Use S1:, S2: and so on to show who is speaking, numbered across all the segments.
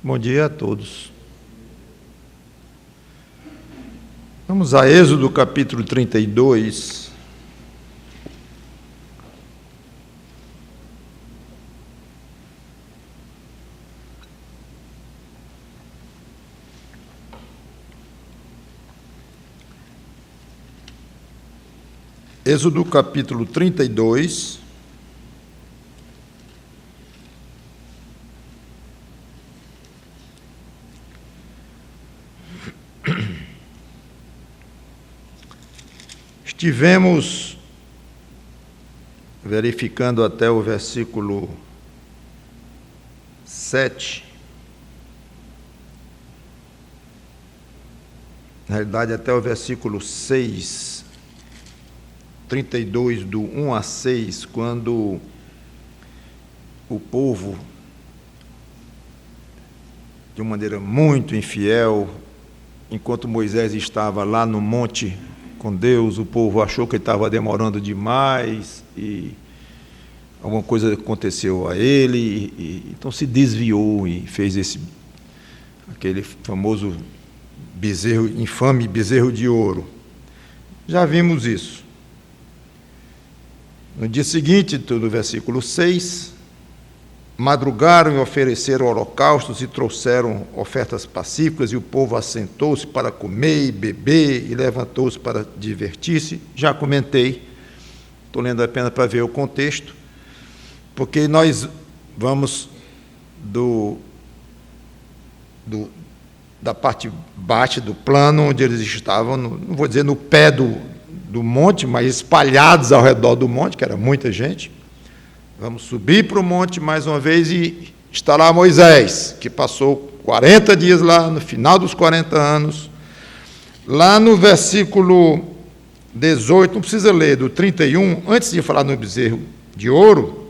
S1: Bom dia a todos. Vamos a Êxodo capítulo 32. Êxodo capítulo 32. Estivemos verificando até o versículo 7. Na realidade, até o versículo 6, 32, do 1 a 6, quando o povo, de uma maneira muito infiel, enquanto Moisés estava lá no monte com Deus, o povo achou que ele estava demorando demais e alguma coisa aconteceu a ele, então se desviou e fez aquele famoso bezerro, infame bezerro de ouro. Já vimos isso. No dia seguinte, no versículo 6, madrugaram e ofereceram holocaustos e trouxeram ofertas pacíficas, e o povo assentou-se para comer e beber e levantou-se para divertir-se. Já comentei, estou lendo apenas para ver o contexto, porque nós vamos da parte baixa do plano, onde eles estavam, não vou dizer no pé do monte, mas espalhados ao redor do monte, que era muita gente. Vamos subir para o monte mais uma vez e está lá Moisés, que passou 40 dias lá, no final dos 40 anos. Lá no versículo 18, não precisa ler, do 31, antes de falar no bezerro de ouro,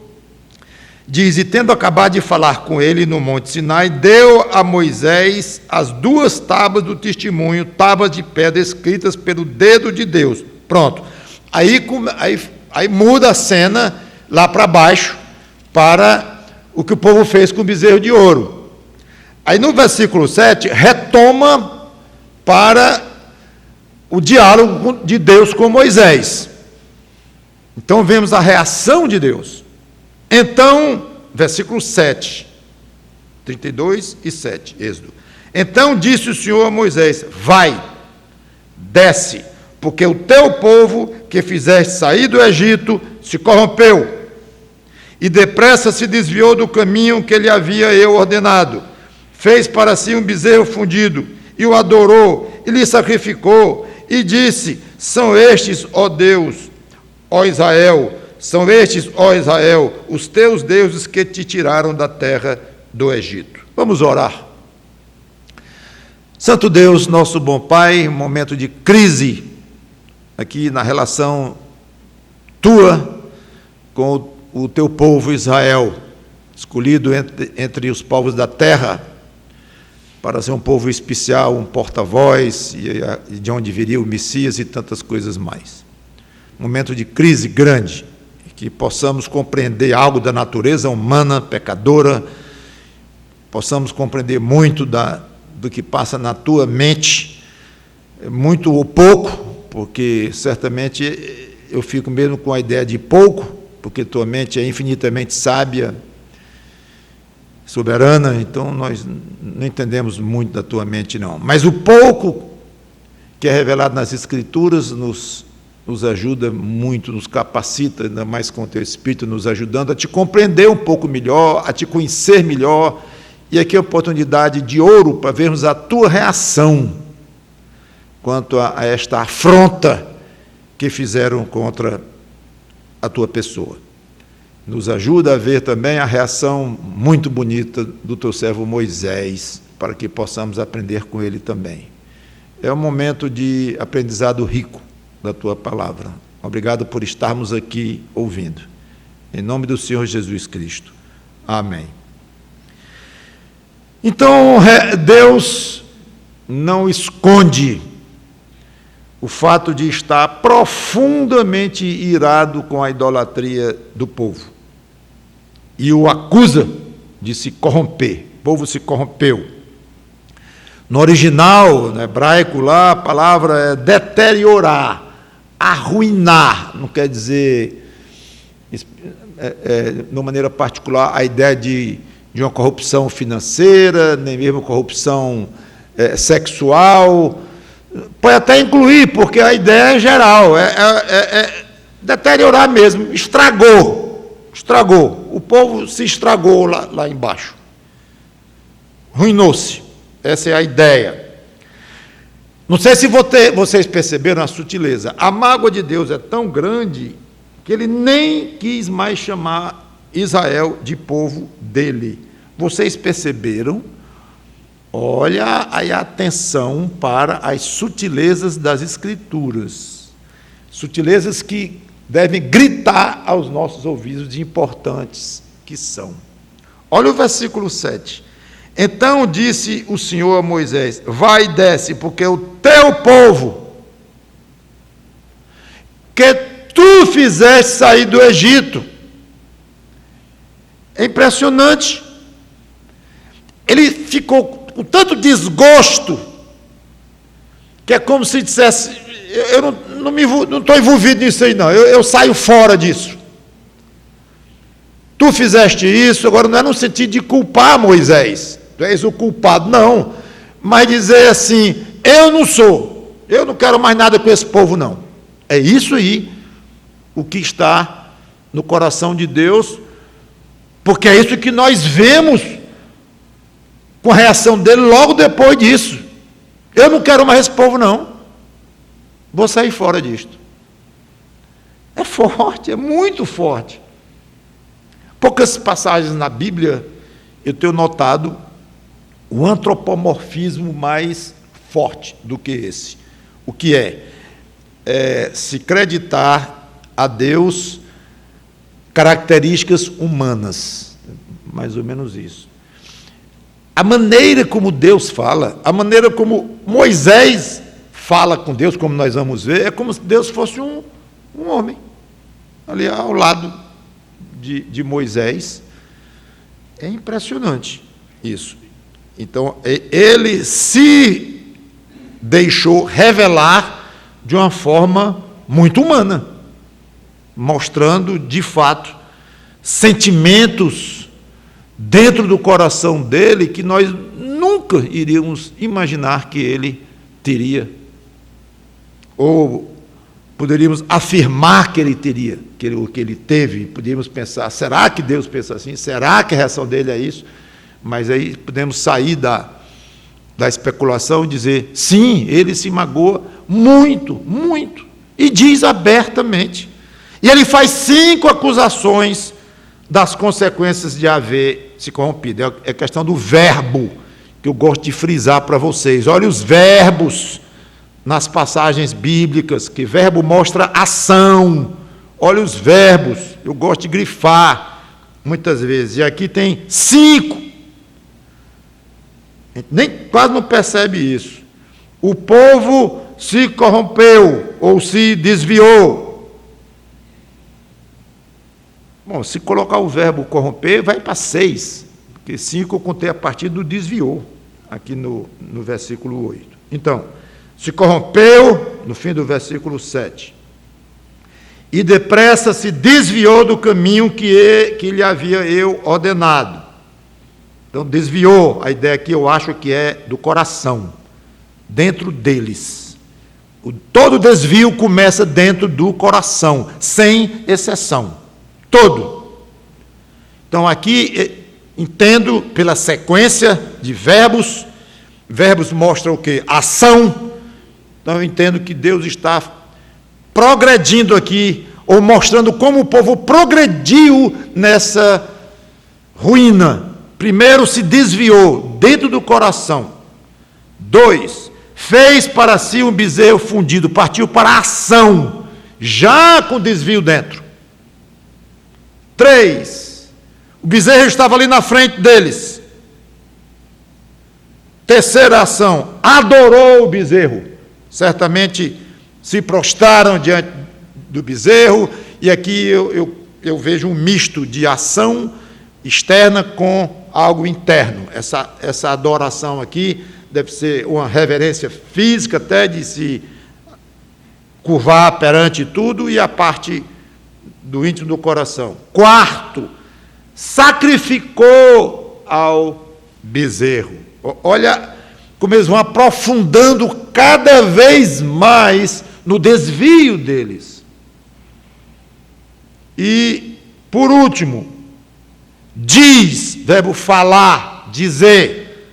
S1: diz: e tendo acabado de falar com ele no monte Sinai, deu a Moisés as 2 tábuas do testemunho, tábuas de pedra escritas pelo dedo de Deus. Pronto. Aí muda a cena lá para baixo, para o que o povo fez com o bezerro de ouro. Aí no versículo 7, retoma para o diálogo de Deus com Moisés. Então vemos a reação de Deus. Então, versículo 7, 32 e 7, Êxodo. Então disse o Senhor a Moisés: vai, desce, porque o teu povo que fizeste sair do Egito se corrompeu, e depressa se desviou do caminho que lhe havia eu ordenado. Fez para si um bezerro fundido, e o adorou, e lhe sacrificou, e disse: são estes, ó Deus, ó Israel, são estes, ó Israel, os teus deuses que te tiraram da terra do Egito. Vamos orar. Santo Deus, nosso bom Pai, um momento de crise aqui na relação tua com o teu povo Israel, escolhido entre os povos da terra para ser um povo especial, um porta-voz, e de onde viria o Messias e tantas coisas mais. Momento de crise grande, que possamos compreender algo da natureza humana, pecadora, possamos compreender muito do que passa na tua mente, muito ou pouco, porque certamente eu fico mesmo com a ideia de pouco, porque tua mente é infinitamente sábia, soberana, então nós não entendemos muito da tua mente, não. Mas o pouco que é revelado nas Escrituras nos ajuda muito, nos capacita, ainda mais com o teu Espírito nos ajudando a te compreender um pouco melhor, a te conhecer melhor, e aqui é a oportunidade de ouro para vermos a tua reação quanto a esta afronta que fizeram contra a tua pessoa. Nos ajuda a ver também a reação muito bonita do teu servo Moisés, para que possamos aprender com ele também. É um momento de aprendizado rico da tua palavra. Obrigado por estarmos aqui ouvindo. Em nome do Senhor Jesus Cristo. Amém. Então, Deus não esconde o fato de estar profundamente irado com a idolatria do povo e o acusa de se corromper. povo se corrompeu. No original, no hebraico lá, a palavra é deteriorar, arruinar, não quer dizer, de uma maneira particular, a ideia de uma corrupção financeira, nem mesmo corrupção sexual. Pode até incluir, porque a ideia é geral, é deteriorar mesmo, estragou. O povo se estragou lá embaixo. Ruinou-se. Essa é a ideia. Não sei se vocês perceberam a sutileza. A mágoa de Deus é tão grande que ele nem quis mais chamar Israel de povo dele. Vocês perceberam? Olha aí a atenção para as sutilezas das Escrituras. Sutilezas que devem gritar aos nossos ouvidos de importantes que são. Olha o versículo 7. Então disse o Senhor a Moisés: vai e desce, porque o teu povo, que tu fizeste sair do Egito. É impressionante. Ele ficou com tanto desgosto, que é como se dissesse: eu não estou envolvido nisso aí não, eu saio fora disso. Tu fizeste isso, agora não é no sentido de culpar Moisés, tu és o culpado, não, mas dizer assim: eu não quero mais nada com esse povo não. É isso aí o que está no coração de Deus, porque é isso que nós vemos com a reação dele logo depois disso. Eu não quero mais esse povo não, vou sair fora disto. É forte, é muito forte. Poucas passagens na Bíblia eu tenho notado o antropomorfismo mais forte do que esse. O que é se creditar a Deus características humanas, mais ou menos isso. A maneira como Deus fala, a maneira como Moisés fala com Deus, como nós vamos ver, é como se Deus fosse um homem, ali ao lado de Moisés. É impressionante isso. Então, ele se deixou revelar de uma forma muito humana, mostrando, de fato, sentimentos dentro do coração dele que nós nunca iríamos imaginar que ele teria, ou poderíamos afirmar que ele teria, que ele teve. Poderíamos pensar: será que Deus pensa assim? Será que a reação dele é isso? Mas aí podemos sair da especulação e dizer: sim, ele se magoa muito, muito, e diz abertamente. E ele faz 5 acusações das consequências de haver se corrompido. É questão do verbo que eu gosto de frisar para vocês. Olha os verbos nas passagens bíblicas, que verbo mostra ação. Olha os verbos, eu gosto de grifar muitas vezes. E aqui tem 5. A gente nem quase não percebe isso. O povo se corrompeu ou se desviou. Bom, se colocar o verbo corromper, vai para 6, porque 5 eu contei a partir do desviou, aqui no versículo 8. Então, se corrompeu, no fim do versículo 7, e depressa se desviou do caminho que lhe havia eu ordenado. Então, desviou, a ideia aqui eu acho que é do coração, dentro deles. Todo desvio começa dentro do coração, sem exceção. Todo. Então, aqui, entendo pela sequência de verbos mostram o quê? Ação. Então, eu entendo que Deus está progredindo aqui, ou mostrando como o povo progrediu nessa ruína. Primeiro, se desviou dentro do coração. 2, fez para si um bezerro fundido, partiu para a ação, já com desvio dentro. 3, o bezerro estava ali na frente deles. Terceira ação, adorou o bezerro. Certamente se prostraram diante do bezerro, e aqui eu vejo um misto de ação externa com algo interno. Essa adoração aqui deve ser uma reverência física, até de se curvar perante tudo, e a parte do íntimo do coração. Quarto, sacrificou ao bezerro. Olha como eles vão aprofundando cada vez mais no desvio deles. E, por último, diz, verbo falar, dizer: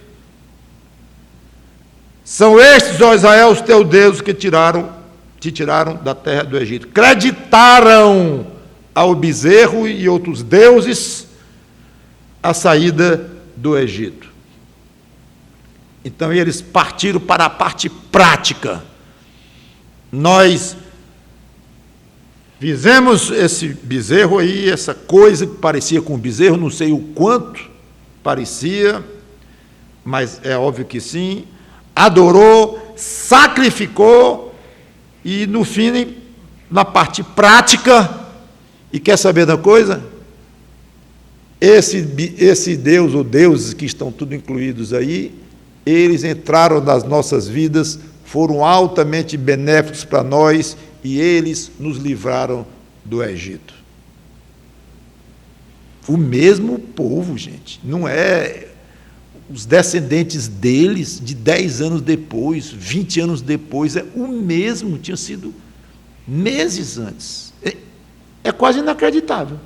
S1: são estes, ó Israel, os teus deuses que te tiraram da terra do Egito. Creditaram ao bezerro e outros deuses a saída do Egito. Então eles partiram para a parte prática. Nós fizemos esse bezerro aí, essa coisa que parecia com um bezerro, não sei o quanto parecia, mas é óbvio que sim. Adorou, sacrificou, e no fim, na parte prática, e quer saber da coisa? Esse Deus ou deuses que estão tudo incluídos aí, eles entraram nas nossas vidas, foram altamente benéficos para nós, e eles nos livraram do Egito. O mesmo povo, gente, não é os descendentes deles de 10 anos depois, 20 anos depois, é o mesmo, tinha sido meses antes. É quase inacreditável.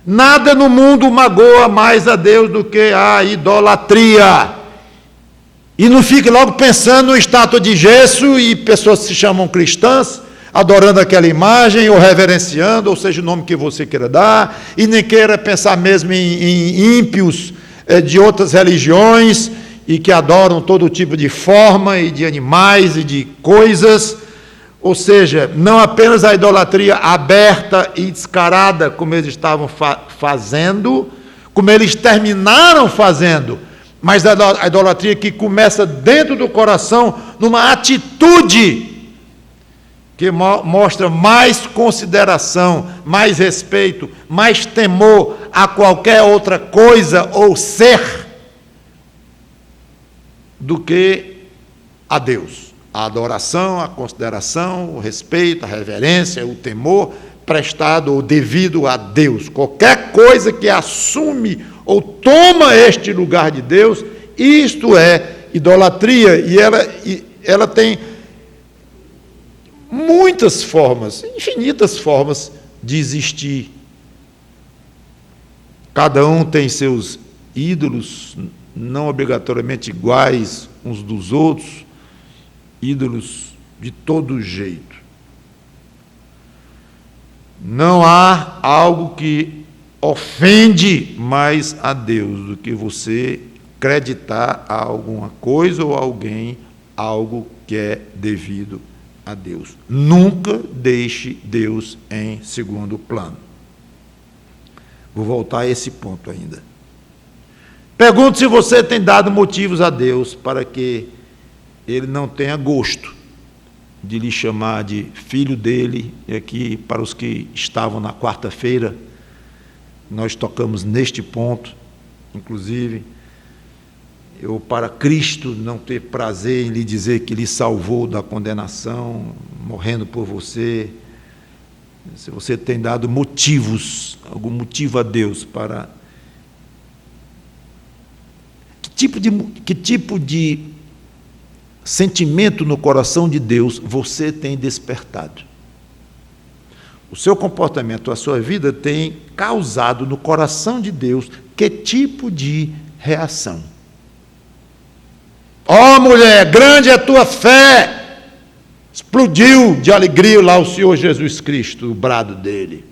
S1: Nada no mundo magoa mais a Deus do que a idolatria. E não fique logo pensando em estátua de gesso e pessoas que se chamam cristãs, adorando aquela imagem, ou reverenciando, ou seja, o nome que você queira dar, e nem queira pensar mesmo em ímpios de outras religiões, e que adoram todo tipo de forma, e de animais, e de coisas. Ou seja, não apenas a idolatria aberta e descarada, como eles estavam fazendo, como eles terminaram fazendo, mas a idolatria que começa dentro do coração, numa atitude que mostra mais consideração, mais respeito, mais temor a qualquer outra coisa ou ser do que a Deus. A adoração, a consideração, o respeito, a reverência, o temor prestado ou devido a Deus. Qualquer coisa que assume ou toma este lugar de Deus, isto é idolatria, e ela tem muitas formas, infinitas formas de existir. Cada um tem seus ídolos, não obrigatoriamente iguais uns dos outros, ídolos de todo jeito. Não há algo que ofende mais a Deus do que você acreditar a alguma coisa ou alguém algo que é devido a Deus. Nunca deixe Deus em segundo plano. Vou voltar a esse ponto ainda. Pergunto se você tem dado motivos a Deus para que Ele não tenha gosto de lhe chamar de filho dele. E aqui, para os que estavam na quarta-feira, nós tocamos neste ponto, inclusive, eu, para Cristo não ter prazer em lhe dizer que lhe salvou da condenação, morrendo por você. Se você tem dado motivos, algum motivo a Deus para... Que tipo de sentimento no coração de Deus você tem despertado? O seu comportamento, a sua vida tem causado no coração de Deus que tipo de reação? Ó mulher, grande é a tua fé! Explodiu de alegria lá o Senhor Jesus Cristo, o brado dele.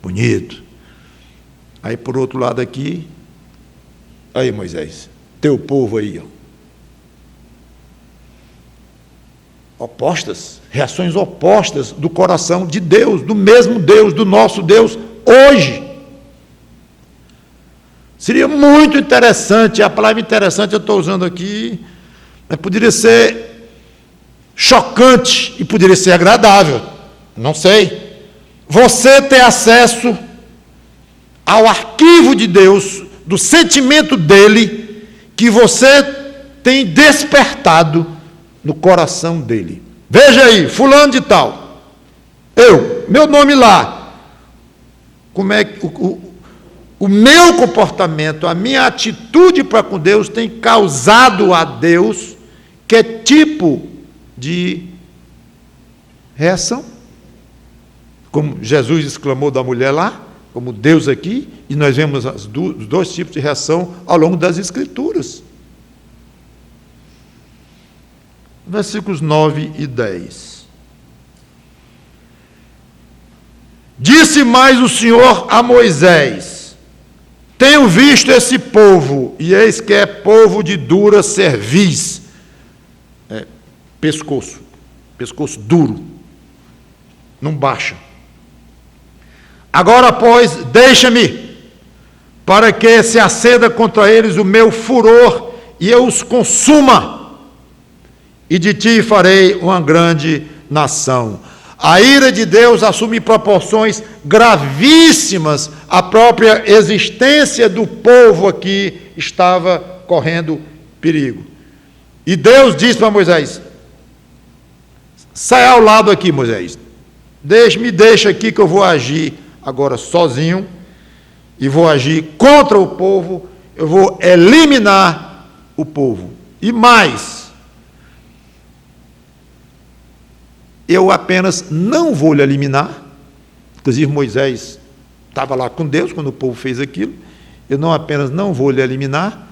S1: Bonito. Aí por outro lado aqui, aí Moisés, teu povo aí, ó. Opostas, reações opostas do coração de Deus, do mesmo Deus, do nosso Deus, hoje. Seria muito interessante, a palavra interessante eu estou usando aqui, mas poderia ser chocante e poderia ser agradável, não sei. Você ter acesso ao arquivo de Deus, do sentimento dele, que você tem despertado no coração dele. Veja aí, fulano de tal, meu nome lá, como é que o meu comportamento, a minha atitude para com Deus tem causado a Deus que tipo de reação? Como Jesus exclamou da mulher lá, como Deus aqui, e nós vemos os dois tipos de reação ao longo das Escrituras. Versículos 9 e 10. Disse mais o Senhor a Moisés: tenho visto esse povo, e eis que é povo de dura cerviz, pescoço duro, não baixa. Agora, pois, deixa-me, para que se acenda contra eles o meu furor, e eu os consuma, e de ti farei uma grande nação. A ira de Deus assume proporções gravíssimas, a própria existência do povo aqui estava correndo perigo. E Deus disse para Moisés: sai ao lado aqui, Moisés, me deixa aqui que eu vou agir agora sozinho, e vou agir contra o povo, eu vou eliminar o povo. E mais, eu apenas não vou lhe eliminar, inclusive Moisés estava lá com Deus quando o povo fez aquilo, eu não apenas não vou lhe eliminar,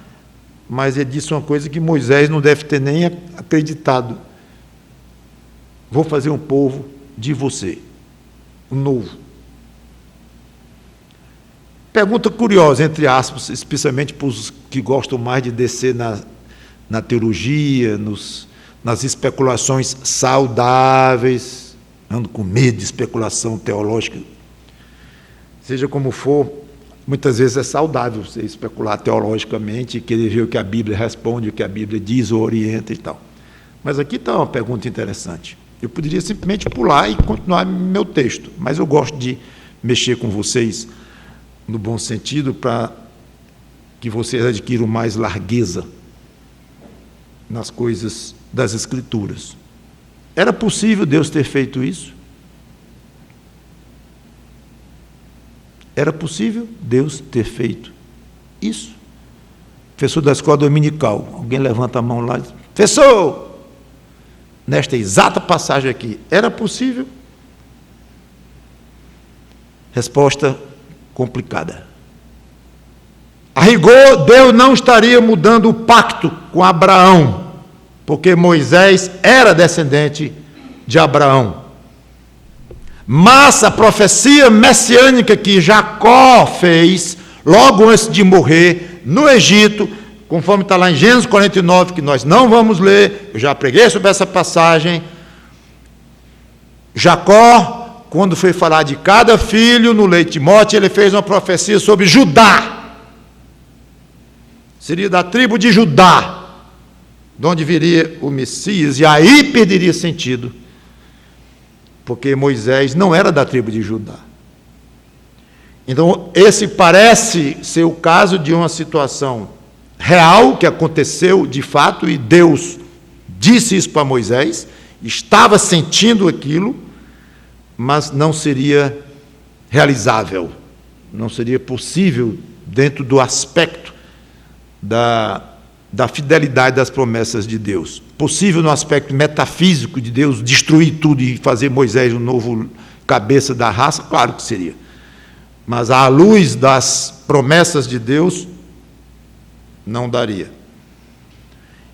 S1: mas ele disse uma coisa que Moisés não deve ter nem acreditado: vou fazer um povo de você, um novo. Pergunta curiosa, entre aspas, especialmente para os que gostam mais de descer na teologia, nas especulações saudáveis, ando com medo de especulação teológica. Seja como for, muitas vezes é saudável você especular teologicamente e querer ver o que a Bíblia responde, o que a Bíblia diz ou orienta e tal. Mas aqui está uma pergunta interessante. Eu poderia simplesmente pular e continuar meu texto, mas eu gosto de mexer com vocês no bom sentido, para que vocês adquiram mais largueza nas coisas das Escrituras. Era possível Deus ter feito isso? Era possível Deus ter feito isso? Professor da escola dominical, alguém levanta a mão lá e diz: professor, nesta exata passagem aqui, era possível? Resposta complicada. A rigor, Deus não estaria mudando o pacto com Abraão, porque Moisés era descendente de Abraão. Mas a profecia messiânica que Jacó fez, logo antes de morrer, no Egito, conforme está lá em Gênesis 49, que nós não vamos ler, eu já preguei sobre essa passagem. Jacó, quando foi falar de cada filho no leite de morte, ele fez uma profecia sobre Judá. Seria da tribo de Judá, de onde viria o Messias, e aí perderia sentido, porque Moisés não era da tribo de Judá. Então, esse parece ser o caso de uma situação real, que aconteceu de fato, e Deus disse isso para Moisés, estava sentindo aquilo, mas não seria realizável, não seria possível dentro do aspecto da fidelidade das promessas de Deus. Possível no aspecto metafísico de Deus destruir tudo e fazer Moisés um novo cabeça da raça? Claro que seria. Mas à luz das promessas de Deus, não daria.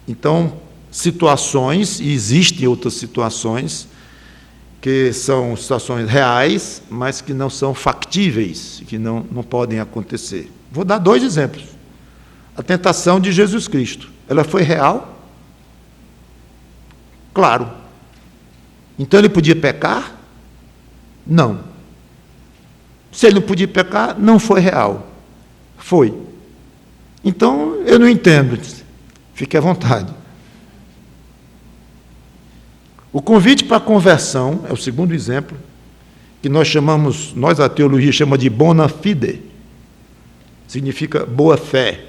S1: Então, situações, e existem outras situações, que são situações reais, mas que não são factíveis, que não podem acontecer. Vou dar 2 exemplos. A tentação de Jesus Cristo, ela foi real? Claro. Então ele podia pecar? Não. Se ele não podia pecar, não foi real. Foi. Então, eu não entendo. Fique à vontade. O convite para a conversão é o segundo exemplo, que nós a teologia chama de bona fide. significa boa fé,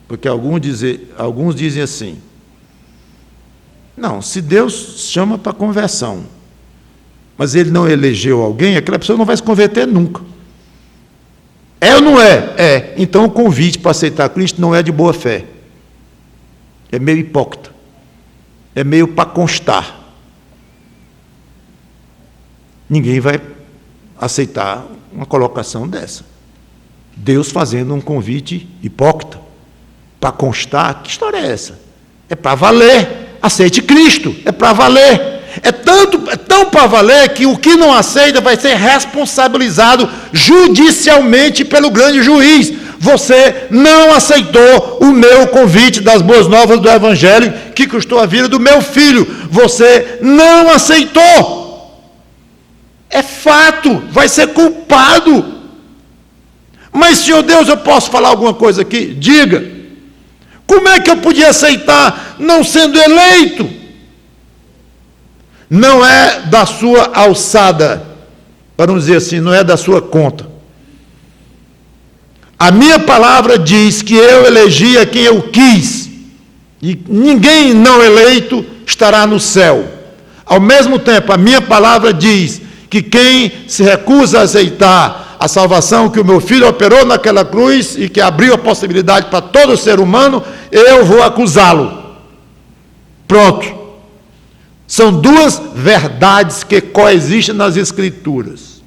S1: porque alguns dizem assim, não, se Deus chama para conversão, mas Ele não elegeu alguém, aquela pessoa não vai se converter nunca. É ou não é? É. Então o convite para aceitar Cristo não é de boa fé. É meio hipócrita. É meio para constar. Ninguém vai aceitar uma colocação dessa. Deus fazendo um convite hipócrita, para constar, que história é essa? É para valer. Aceite Cristo, é para valer. É tão para valer que o que não aceita vai ser responsabilizado judicialmente pelo grande juiz. Você não aceitou o meu convite das boas novas do Evangelho, que custou a vida do meu filho. Você não aceitou. É fato, vai ser culpado. Mas, Senhor Deus, eu posso falar alguma coisa aqui? Diga. Como é que eu podia aceitar não sendo eleito? Não é da sua alçada, para não dizer assim, não é da sua conta. A minha palavra diz que eu elegi a quem eu quis, e ninguém não eleito estará no céu. Ao mesmo tempo, a minha palavra diz que quem se recusa a aceitar a salvação que o meu filho operou naquela cruz e que abriu a possibilidade para todo ser humano, eu vou acusá-lo. Pronto. São duas verdades que coexistem nas Escrituras.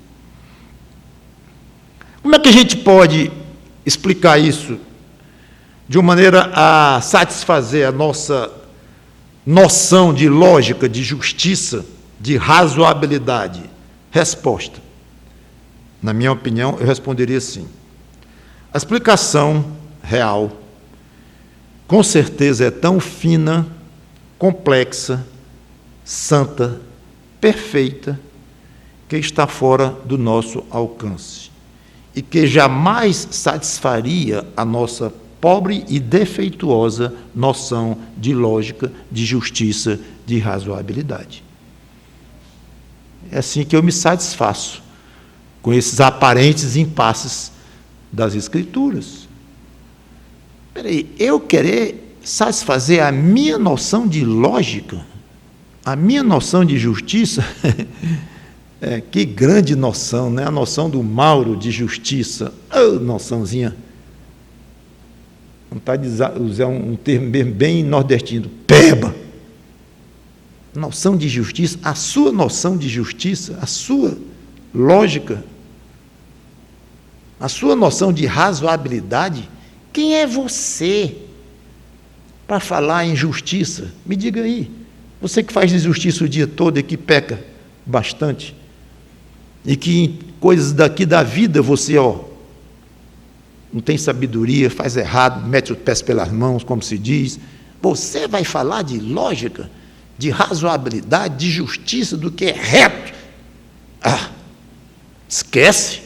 S1: Como é que a gente pode explicar isso de uma maneira a satisfazer a nossa noção de lógica, de justiça, de razoabilidade? Resposta. Na minha opinião, eu responderia assim. A explicação real, com certeza, é tão fina, complexa, santa, perfeita, que está fora do nosso alcance e que jamais satisfaria a nossa pobre e defeituosa noção de lógica, de justiça, de razoabilidade. É assim que eu me satisfaço com esses aparentes impasses das Escrituras. Espera aí, eu querer satisfazer a minha noção de lógica, a minha noção de justiça, que grande noção, né? A noção do Mauro de justiça, noçãozinha, vontade de usar um termo bem nordestino, peba. Noção de justiça, a sua noção de justiça, a sua lógica, a sua noção de razoabilidade, quem é você para falar em justiça? Me diga aí. Você que faz injustiça o dia todo e que peca bastante, e que em coisas daqui da vida você, não tem sabedoria, faz errado, mete os pés pelas mãos, como se diz, você vai falar de lógica, de razoabilidade, de justiça, do que é reto? Esquece.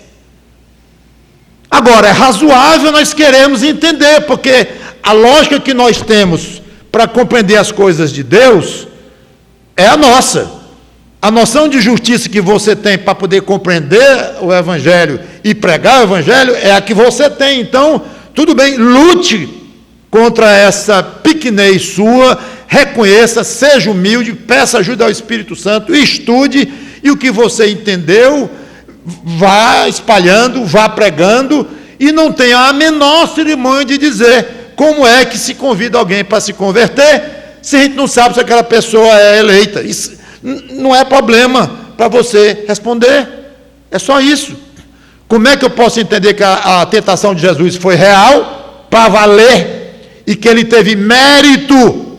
S1: Agora, é razoável, nós queremos entender, porque a lógica que nós temos para compreender as coisas de Deus é a nossa. A noção de justiça que você tem para poder compreender o Evangelho e pregar o Evangelho é a que você tem. Então, tudo bem, lute contra essa pequenez sua, reconheça, seja humilde, peça ajuda ao Espírito Santo, estude, e o que você entendeu, vá espalhando, vá pregando, e não tenha a menor cerimônia de dizer como é que se convida alguém para se converter, se a gente não sabe se aquela pessoa é eleita. Isso não é problema para você responder, é só isso. Como é que eu posso entender que a tentação de Jesus foi real, para valer, e que ele teve mérito,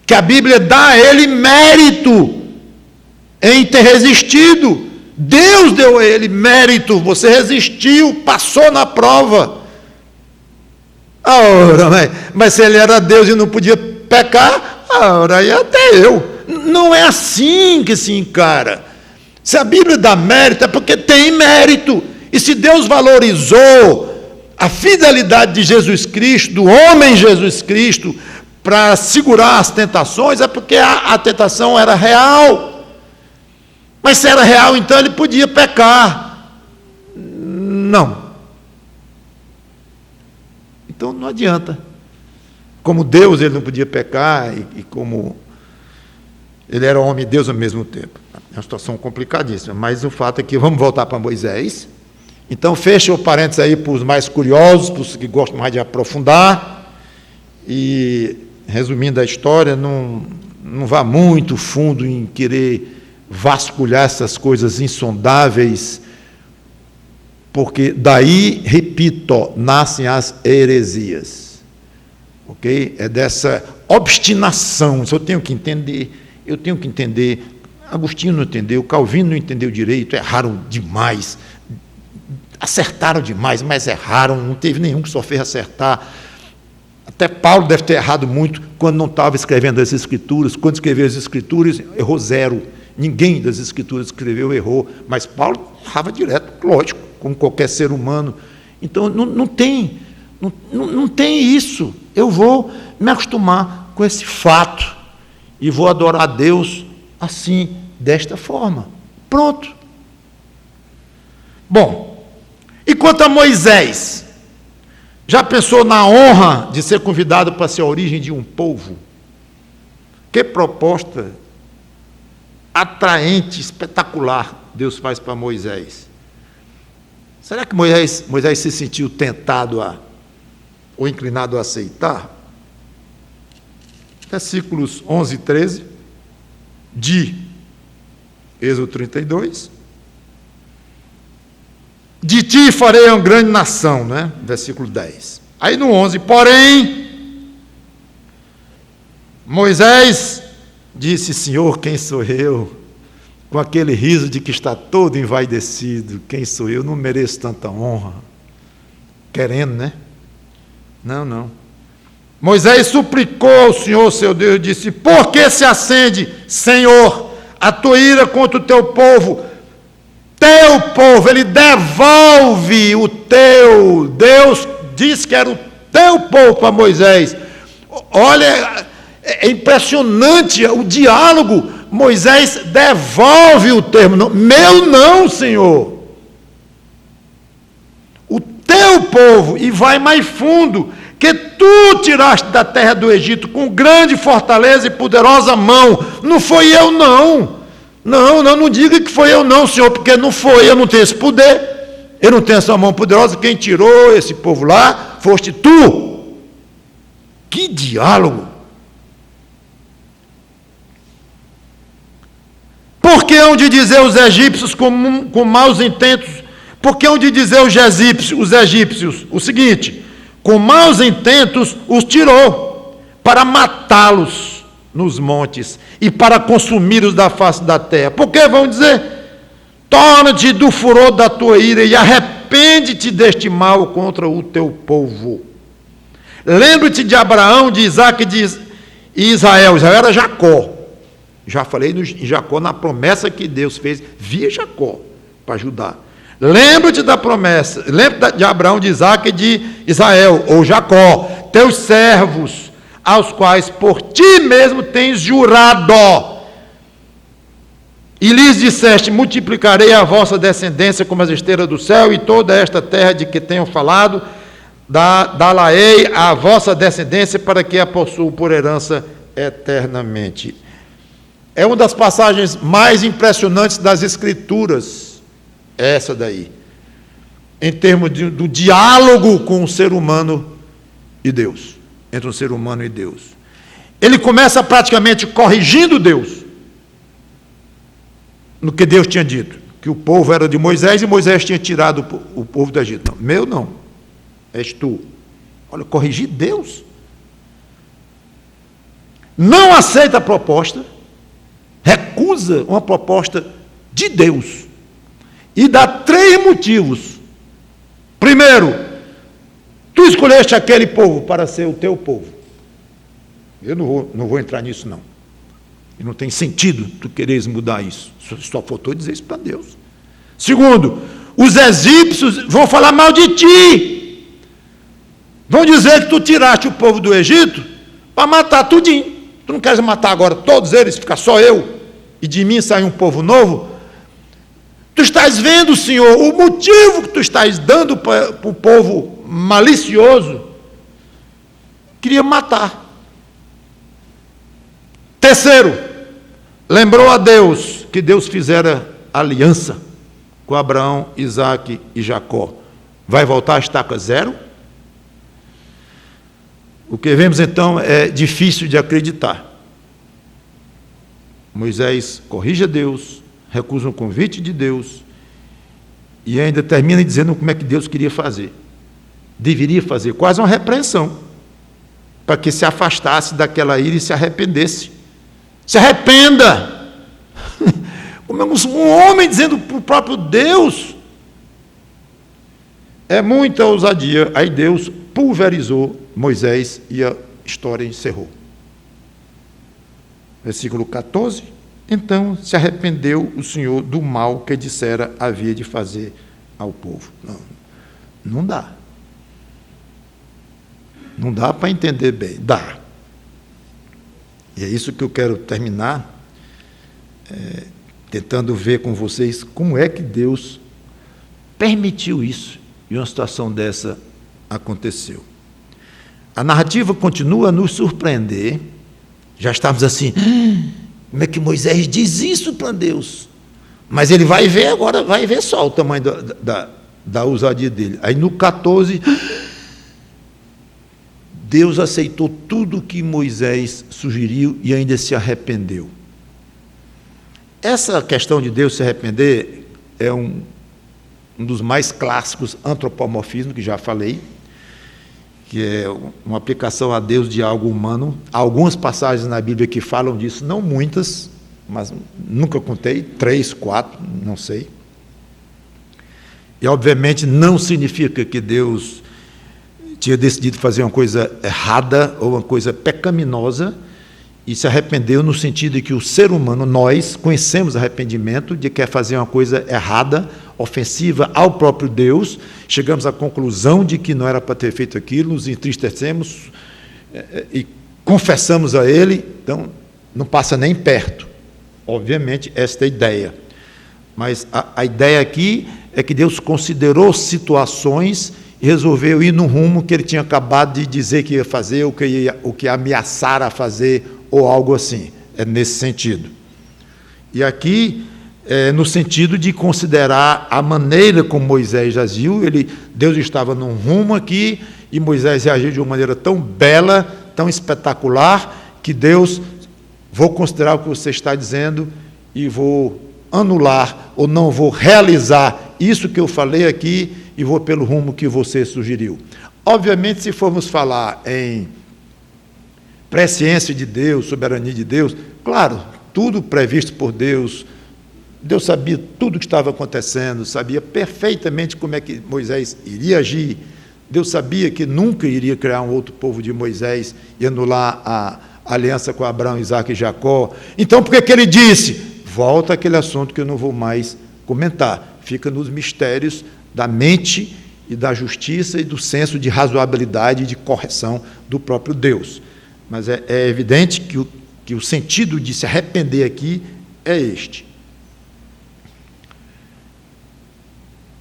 S1: que a Bíblia dá a ele mérito em ter resistido? Deus deu a ele mérito, você resistiu, passou na prova. Ora, mas se ele era Deus e não podia pecar, ora, e até eu. Não é assim que se encara. Se a Bíblia dá mérito, é porque tem mérito. E se Deus valorizou a fidelidade de Jesus Cristo, do homem Jesus Cristo, para segurar as tentações, é porque a tentação era real. Mas se era real, então ele podia pecar. Não. Então não adianta. Como Deus, ele não podia pecar, e como ele era homem e Deus ao mesmo tempo. É uma situação complicadíssima, mas o fato é que vamos voltar para Moisés. Então fecha o parênteses aí para os mais curiosos, para os que gostam mais de aprofundar. E, resumindo a história, não vá muito fundo em querer vasculhar essas coisas insondáveis, porque daí, repito, nascem as heresias. Ok? É dessa obstinação. Isso eu tenho que entender. Agostinho não entendeu, Calvino não entendeu direito, erraram demais. Acertaram demais, mas erraram, não teve nenhum que só fez acertar. Até Paulo deve ter errado muito quando não estava escrevendo as Escrituras. Quando escreveu as Escrituras, errou zero. Ninguém das Escrituras que escreveu errou, mas Paulo errava direto, lógico, como qualquer ser humano. Então, não tem isso. Eu vou me acostumar com esse fato e vou adorar a Deus assim, desta forma. Pronto. Bom, e quanto a Moisés? Já pensou na honra de ser convidado para ser a origem de um povo? Que proposta atraente, espetacular Deus faz para Moisés. Será que Moisés se sentiu tentado ou inclinado a aceitar? Versículos 11 e 13 de Êxodo 32. De ti farei uma grande nação, né? Versículo 10. Aí no 11, porém, Moisés disse, Senhor, quem sou eu? Com aquele riso de que está todo envaidecido, quem sou eu? Não mereço tanta honra. Querendo, né? Não. Poisés suplicou ao Senhor, seu Deus, e disse, por que se acende, Senhor, a tua ira contra o teu povo? Teu povo, ele devolve o teu. Deus disse que era o teu povo para Moisés. Olha, é impressionante o diálogo. Moisés devolve o termo, não, meu não, Senhor. O teu povo, e vai mais fundo, que tu tiraste da terra do Egito com grande fortaleza e poderosa mão. Não foi eu, não. Não diga que foi eu não, Senhor, porque não foi, eu não tenho esse poder, eu não tenho essa mão poderosa, quem tirou esse povo lá, foste tu. Que diálogo! Porque hão de dizer os egípcios com maus intentos, porque hão de dizer os egípcios o seguinte, com maus intentos os tirou, para matá-los nos montes e para consumi-los da face da terra. Porque vão dizer, torna-te do furor da tua ira e arrepende-te deste mal contra o teu povo. Lembra-te de Abraão, de Isaque e de Israel. Israel era Jacó. Já falei em Jacó na promessa que Deus fez via Jacó para ajudar. Lembra-te da promessa, lembra-te de Abraão, de Isaque e de Israel, ou Jacó, teus servos, aos quais por ti mesmo tens jurado, e lhes disseste, multiplicarei a vossa descendência como as estrelas do céu, e toda esta terra de que tenho falado, dá-la-ei à vossa descendência, para que a possua por herança eternamente. É uma das passagens mais impressionantes das Escrituras, essa daí, em termos do diálogo com o ser humano e Deus. Entre um ser humano e Deus. Ele começa praticamente corrigindo Deus no que Deus tinha dito, que o povo era de Moisés e Moisés tinha tirado o povo do Egito. Não, meu não, és tu. Olha, corrigir Deus. Não aceita a proposta, recusa uma proposta de Deus e dá 3 motivos. Primeiro, tu escolheste aquele povo para ser o teu povo. Eu não vou entrar nisso, não. E não tem sentido tu quereres mudar isso. Só faltou dizer isso para Deus. Segundo, os egípcios vão falar mal de ti. Vão dizer que tu tiraste o povo do Egito para matar tudinho. Tu não queres matar agora todos eles, ficar só eu, e de mim sair um povo novo? Tu estás vendo, Senhor, o motivo que tu estás dando para o povo malicioso, queria matar. Terceiro, lembrou a Deus que Deus fizera aliança com Abraão, Isaque e Jacó. Vai voltar a estaca zero? O que vemos então é difícil de acreditar. Moisés corrige a Deus, recusa o convite de Deus e ainda termina dizendo como é que Deus queria fazer. Deveria fazer, quase uma repreensão, para que se afastasse daquela ira e se arrependesse. Se arrependa! Um homem dizendo para o próprio Deus. É muita ousadia. Aí Deus pulverizou Moisés e a história encerrou. Versículo 14. Então se arrependeu o Senhor do mal que dissera havia de fazer ao povo. Não dá. Não dá para entender bem. Dá. E é isso que eu quero terminar, tentando ver com vocês como é que Deus permitiu isso e uma situação dessa aconteceu. A narrativa continua a nos surpreender. Já estávamos assim, como é que Moisés diz isso para Deus? Mas ele vai ver agora, vai ver só o tamanho da ousadia dele. Aí no 14, Deus aceitou tudo que Moisés sugeriu e ainda se arrependeu. Essa questão de Deus se arrepender é um dos mais clássicos antropomorfismos, que já falei, que é uma aplicação a Deus de algo humano. Há algumas passagens na Bíblia que falam disso, não muitas, mas nunca contei, 3, 4, não sei. E, obviamente, não significa que Deus tinha decidido fazer uma coisa errada ou uma coisa pecaminosa e se arrependeu no sentido de que o ser humano, nós, conhecemos arrependimento de que quer fazer uma coisa errada, ofensiva ao próprio Deus, chegamos à conclusão de que não era para ter feito aquilo, nos entristecemos e confessamos a Ele, então não passa nem perto. Obviamente, esta é a ideia. Mas a ideia aqui é que Deus considerou situações e resolveu ir no rumo que ele tinha acabado de dizer que ia fazer, o que ameaçara a fazer, ou algo assim. É nesse sentido. E aqui, no sentido de considerar a maneira como Moisés agiu, Deus estava num rumo aqui, e Moisés reagiu de uma maneira tão bela, tão espetacular, que Deus, vou considerar o que você está dizendo, e vou anular, ou não vou realizar isso que eu falei aqui, e vou pelo rumo que você sugeriu. Obviamente, se formos falar em presciência de Deus, soberania de Deus, claro, tudo previsto por Deus, Deus sabia tudo o que estava acontecendo, sabia perfeitamente como é que Moisés iria agir, Deus sabia que nunca iria criar um outro povo de Moisés e anular a aliança com Abraão, Isaque e Jacó. Então, por que ele disse? Volta àquele assunto que eu não vou mais comentar, fica nos mistérios da mente e da justiça e do senso de razoabilidade e de correção do próprio Deus. Mas é evidente que o sentido de se arrepender aqui é este.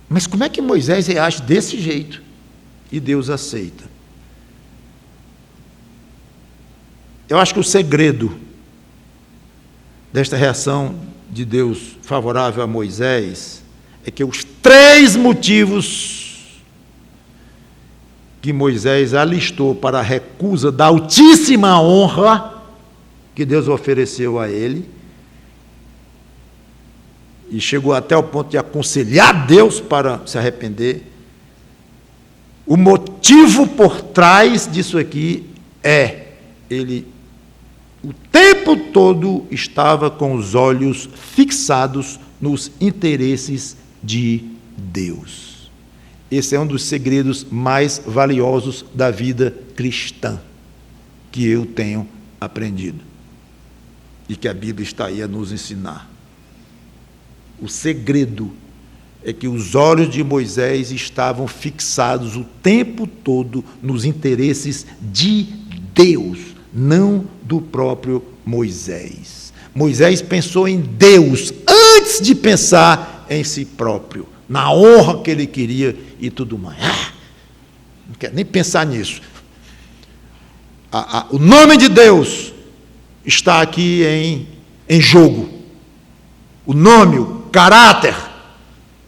S1: Mas como é que Moisés reage desse jeito e Deus aceita? Eu acho que o segredo desta reação de Deus favorável a Moisés é que os 3 motivos que Moisés alistou para a recusa da altíssima honra que Deus ofereceu a ele, e chegou até o ponto de aconselhar Deus para se arrepender, o motivo por trás disso aqui ele o tempo todo estava com os olhos fixados nos interesses de Deus. Esse é um dos segredos mais valiosos da vida cristã que eu tenho aprendido e que a Bíblia está aí a nos ensinar. O segredo é que os olhos de Moisés estavam fixados o tempo todo nos interesses de Deus, não do próprio Moisés. Moisés pensou em Deus antes de pensar em si próprio, na honra que ele queria e tudo mais. Não quero nem pensar nisso. o nome de Deus está aqui em jogo. O nome, o caráter,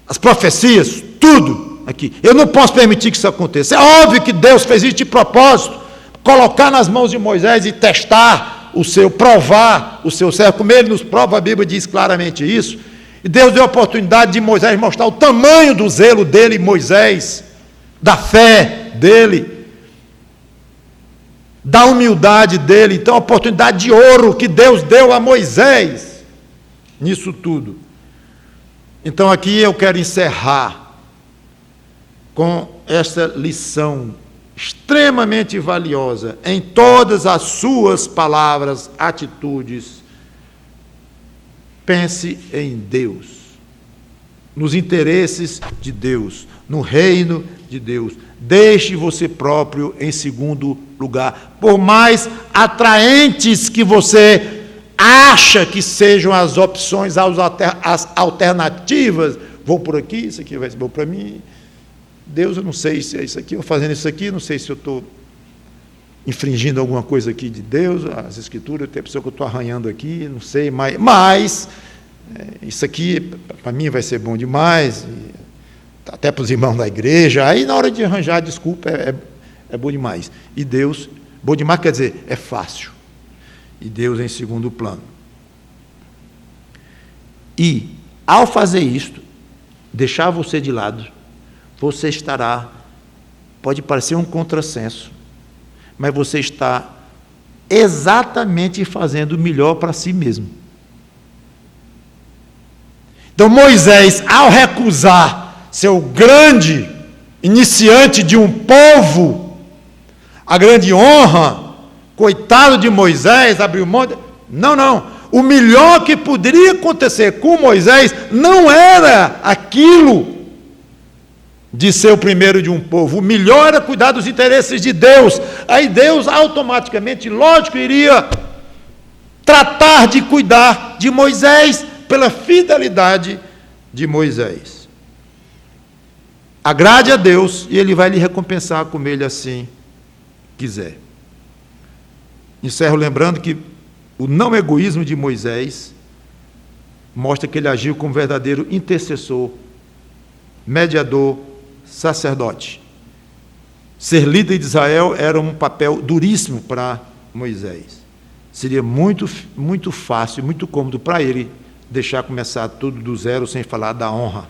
S1: as profecias, tudo aqui. Eu não posso permitir que isso aconteça. É óbvio que Deus fez isso de propósito, colocar nas mãos de Moisés e testar provar o seu servo. Como ele nos prova, a Bíblia diz claramente isso. E Deus deu a oportunidade de Moisés mostrar o tamanho do zelo dele, Moisés, da fé dele, da humildade dele. Então, a oportunidade de ouro que Deus deu a Moisés nisso tudo. Então, aqui eu quero encerrar com essa lição extremamente valiosa em todas as suas palavras, atitudes. Pense em Deus, nos interesses de Deus, no reino de Deus. Deixe você próprio em segundo lugar. Por mais atraentes que você acha que sejam as opções, as alternativas, vou por aqui, isso aqui vai ser bom para mim. Deus, eu não sei se é isso aqui, eu fazendo isso aqui, não sei se eu estou infringindo alguma coisa aqui de Deus, as Escrituras, tem pessoa que eu estou arranhando aqui, não sei, mas isso aqui para mim vai ser bom demais, até para os irmãos da igreja. Aí na hora de arranjar desculpa é bom demais. E Deus, bom demais quer dizer, é fácil. E Deus em segundo plano. E ao fazer isto, deixar você de lado, você estará, pode parecer um contrassenso, mas você está exatamente fazendo o melhor para si mesmo. Então Moisés, ao recusar ser o grande iniciante de um povo, a grande honra, coitado de Moisés, abriu mão. Não. O melhor que poderia acontecer com Moisés não era aquilo de ser o primeiro de um povo. O melhor era cuidar dos interesses de Deus. Aí Deus automaticamente, lógico, iria tratar de cuidar de Moisés pela fidelidade de Moisés. Agrade a Deus e Ele vai lhe recompensar como Ele assim quiser. Encerro lembrando que o não egoísmo de Moisés mostra que ele agiu como verdadeiro intercessor, mediador, sacerdote. Ser líder de Israel era um papel duríssimo para Moisés. Seria muito, muito fácil, muito cômodo para ele deixar começar tudo do zero sem falar da honra.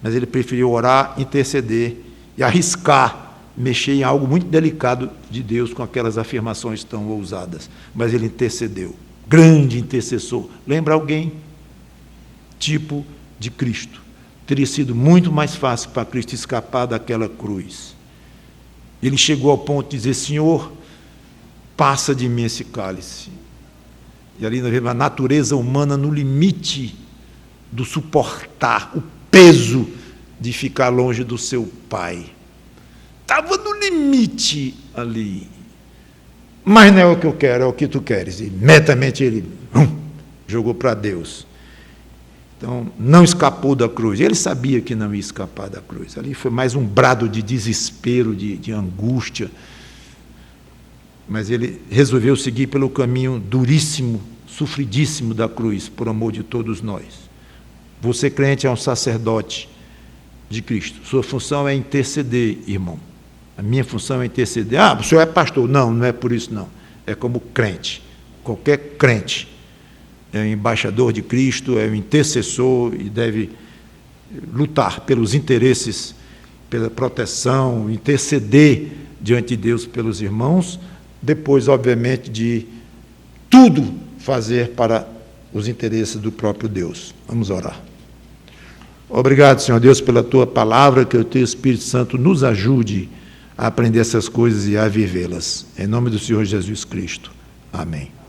S1: Mas ele preferiu orar, interceder e arriscar mexer em algo muito delicado de Deus com aquelas afirmações tão ousadas. Mas ele intercedeu. Grande intercessor. Lembra alguém? Tipo de Cristo. Teria sido muito mais fácil para Cristo escapar daquela cruz. Ele chegou ao ponto de dizer: Senhor, passa de mim esse cálice. E ali nós vemos a natureza humana no limite do suportar, o peso de ficar longe do seu Pai. Estava no limite ali. Mas não é o que eu quero, é o que tu queres. E imediatamente ele jogou para Deus. Então, não escapou da cruz. Ele sabia que não ia escapar da cruz. Ali foi mais um brado de desespero, de angústia. Mas ele resolveu seguir pelo caminho duríssimo, sofridíssimo da cruz, por amor de todos nós. Você, crente, é um sacerdote de Cristo. Sua função é interceder, irmão. A minha função é interceder. O senhor é pastor. Não é por isso, não. É como crente. Qualquer crente é um embaixador de Cristo, é um intercessor e deve lutar pelos interesses, pela proteção, interceder diante de Deus pelos irmãos, depois, obviamente, de tudo fazer para os interesses do próprio Deus. Vamos orar. Obrigado, Senhor Deus, pela Tua palavra, que o Teu Espírito Santo nos ajude a aprender essas coisas e a vivê-las. Em nome do Senhor Jesus Cristo. Amém.